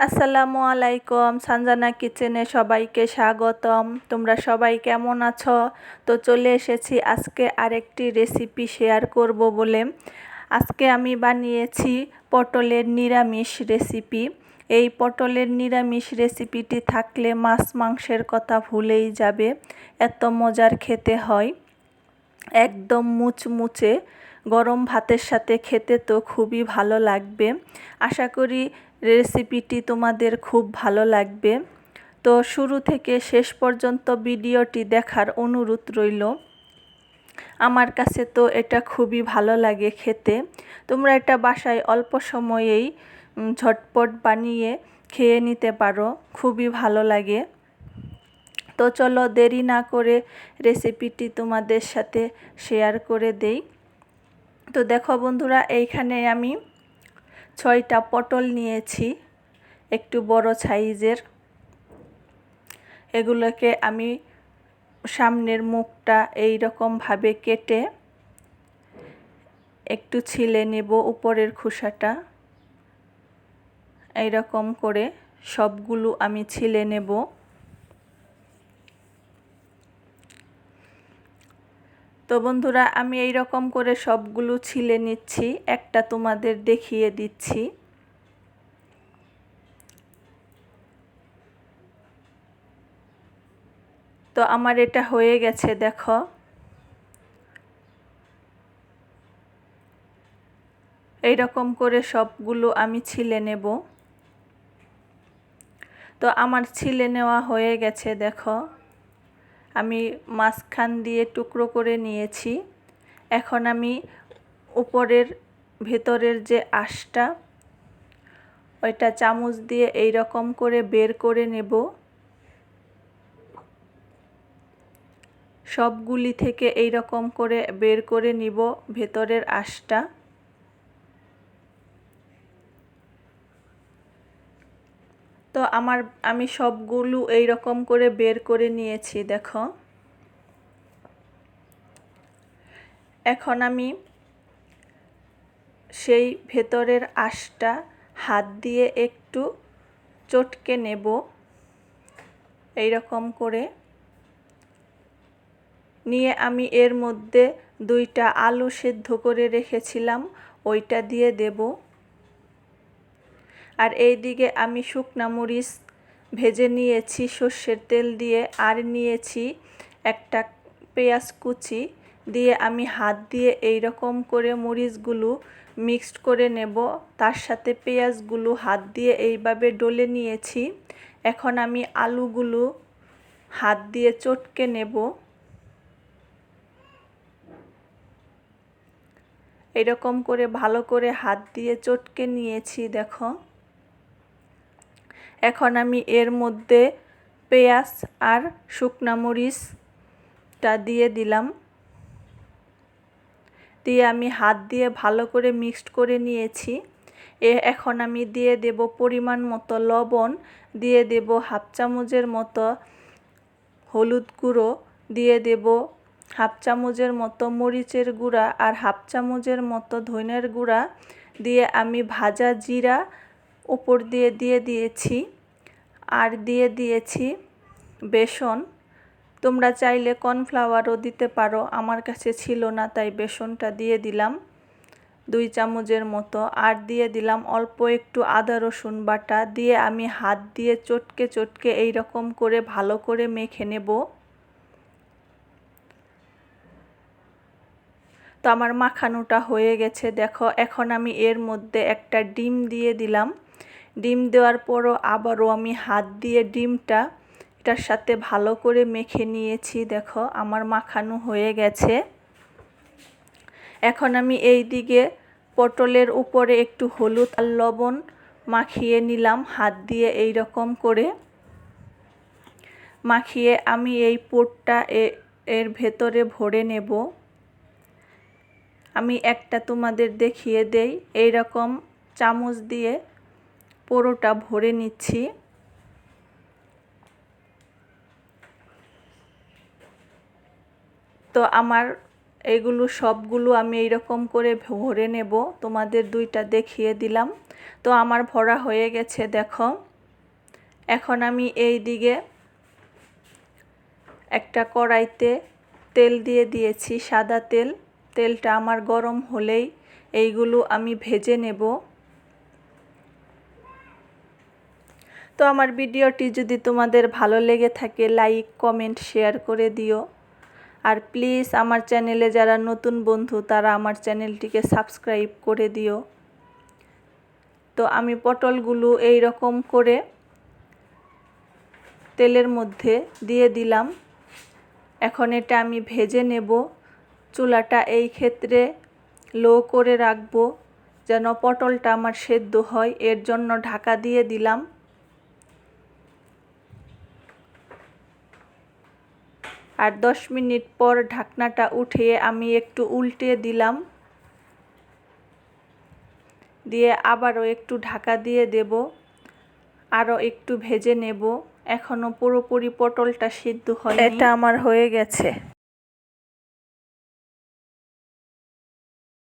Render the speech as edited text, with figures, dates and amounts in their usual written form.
আসসালামু আলাইকুম, সানজানা কিচেনে সবাইকে স্বাগতম। তোমরা সবাই কেমন আছো? তো চলে এসেছি আজকে আরেকটি রেসিপি শেয়ার করব বলে। আজকে আমি বানিয়েছি পটলের নিরামিষ রেসিপি। এই পটলের নিরামিষ রেসিপিটি থাকলে মাছ মাংসের কথা ভুলেই যাবে, এত মজার খেতে হয়। একদম মুচমুচে গরম ভাতের সাথে খেতে তো খুবই ভালো লাগবে। আশা করি রেসিপিটি তোমাদের খুব ভালো লাগবে। তো শুরু থেকে শেষ পর্যন্ত ভিডিওটি দেখার অনুরোধ রইল। আমার কাছে তো এটা খুবই ভালো লাগে খেতে। তোমরা এটা বাসায় অল্প সময়েই ঝটপট বানিয়ে খেয়ে নিতে পারো, খুবই ভালো লাগে। তো চলো দেরি না করে রেসিপিটি তোমাদের সাথে শেয়ার করে দেই। তো দেখো বন্ধুরা, এইখানে আমি 6টা পটল নিয়েছি, একটু বড় সাইজের। এগুলোকে আমি সামনের মুখটা এই রকমভাবে কেটে একটু ছিলে নেব, উপরের খোসাটা এই রকম করে সবগুলো আমি ছিলে নেব। তো বন্ধুরা, আমি এই রকম করে সবগুলো ছিলে নিচ্ছি, একটা তোমাদের দেখিয়ে দিচ্ছি। তো আমার এটা হয়ে গেছে, দেখো। এই রকম করে সবগুলো আমি ছিলে নেব। তো আমার ছিলে নেওয়া হয়ে গেছে, দেখো। আমি মাঝখান দিয়ে টুকরো করে নিয়েছি। এখন আমি উপরের ভেতরের যে আঁশটা, ওইটা চামচ দিয়ে এই রকম করে বের করে নেব। সবগুলি থেকে এই রকম করে বের করে নিব ভেতরের আঁশটা। তো আমি সবগুলো এই রকম করে বের করে নিয়েছি, দেখো। এখন আমি সেই ভেতরের আঁশটা হাত দিয়ে একটু চটকে নেব এই রকম করে। নিয়ে আমি এর মধ্যে 2টা আলু সেদ্ধ করে রেখেছিলাম, ওইটা দিয়ে দেব। আর এই দিকে আমি শুকনা মরিচ ভেজে নিয়েছি সর্ষের তেল দিয়ে, আর নিয়েছি একটা পেঁয়াজ কুচি দিয়ে আমি হাত দিয়ে এই রকম করে মরিচগুলো মিক্সড করে নেব। তার সাথে পেঁয়াজগুলো হাত দিয়ে এইভাবে ডলে নিয়েছি। এখন আমি আলুগুলো হাত দিয়ে চটকে নেব। এরকম করে ভালো করে হাত দিয়ে চটকে নিয়েছি, দেখো। এখন আমি এর মধ্যে পেঁয়াজ আর শুকনা মরিচটা দিয়ে দিলাম। দিয়ে আমি হাত দিয়ে ভালো করে মিক্সড করে নিয়েছি। এখন আমি দিয়ে দেব পরিমাণ মতো লবণ, দিয়ে দেব হাফ চামচের মতো হলুদ গুঁড়ো, দিয়ে দেব হাফ চামচের মতো মরিচের গুঁড়া, আর হাফ চামচের মতো ধনের গুঁড়া দিয়ে আমি ভাজা জিরা উপর দিয়ে দিয়েছি। আর দিয়ে দিয়েছি বেসন। তোমরা চাইলে কর্নফ্লাওয়ারও দিতে পারো, আমার কাছে ছিল না তাই বেসনটা দিয়ে দিলাম 2 চামচের মতো। আর দিয়ে দিলাম অল্প একটু আদা রসুন বাটা, দিয়ে আমি হাত দিয়ে চটকে চটকে এই রকম করে ভালো করে মেখে নেব। তো আমার মাখানোটা হয়ে গেছে, দেখো। এখন আমি এর মধ্যে একটা ডিম দিয়ে দিলাম। ডিম দেওয়ার পরও আবারও আমি হাত দিয়ে ডিমটা এটার সাথে ভালো করে মেখে নিয়েছি, দেখো। আমার মাখানো হয়ে গেছে। এখন আমি এই দিকে পটলের উপরে একটু হলুদ আর লবণ মাখিয়ে নিলাম হাত দিয়ে এই রকম করে। মাখিয়ে আমি এই পুরটা এর ভেতরে ভরে নেব। আমি একটা তোমাদের দেখিয়ে দেই, এই রকম চামচ দিয়ে পুরোটা ভরে নিচ্ছি। তো আমার এগুলো সবগুলো আমি এই রকম করে ভরে নেব, তোমাদের 2টা দেখিয়ে দিলাম। তো আমার ভরা হয়ে গেছে, দেখো। এখন আমি এই দিকে একটা কড়াইতে তেল দিয়ে দিয়েছি, সাদা তেল। তেলটা আমার গরম হলেই এইগুলো আমি ভেজে নেব। তো আমার ভিডিওটি যদি তোমাদের ভালো লেগে থাকে লাইক কমেন্ট শেয়ার করে দিও। আর প্লিজ আমার চ্যানেলে যারা নতুন বন্ধু তারা আমার চ্যানেলটিকে সাবস্ক্রাইব করে দিও। তো আমি পটলগুলো এই রকম করে তেলের মধ্যে দিয়ে দিলাম। এখন এটা আমি ভেজে নেব। চুলাটা এই ক্ষেত্রে লো করে রাখবো যেন পটলটা আমার সেদ্ধ হয়, এর জন্য ঢাকা দিয়ে দিলাম। আর 10 মিনিট পর ঢাকনাটা উঠিয়ে আমি একটু উল্টে দিলাম, দিয়ে আবারও একটু ঢাকা দিয়ে দেব, আরও একটু ভেজে নেব। এখনও পুরোপুরি পটলটা সিদ্ধ হয়নি। এটা আমার হয়ে গেছে।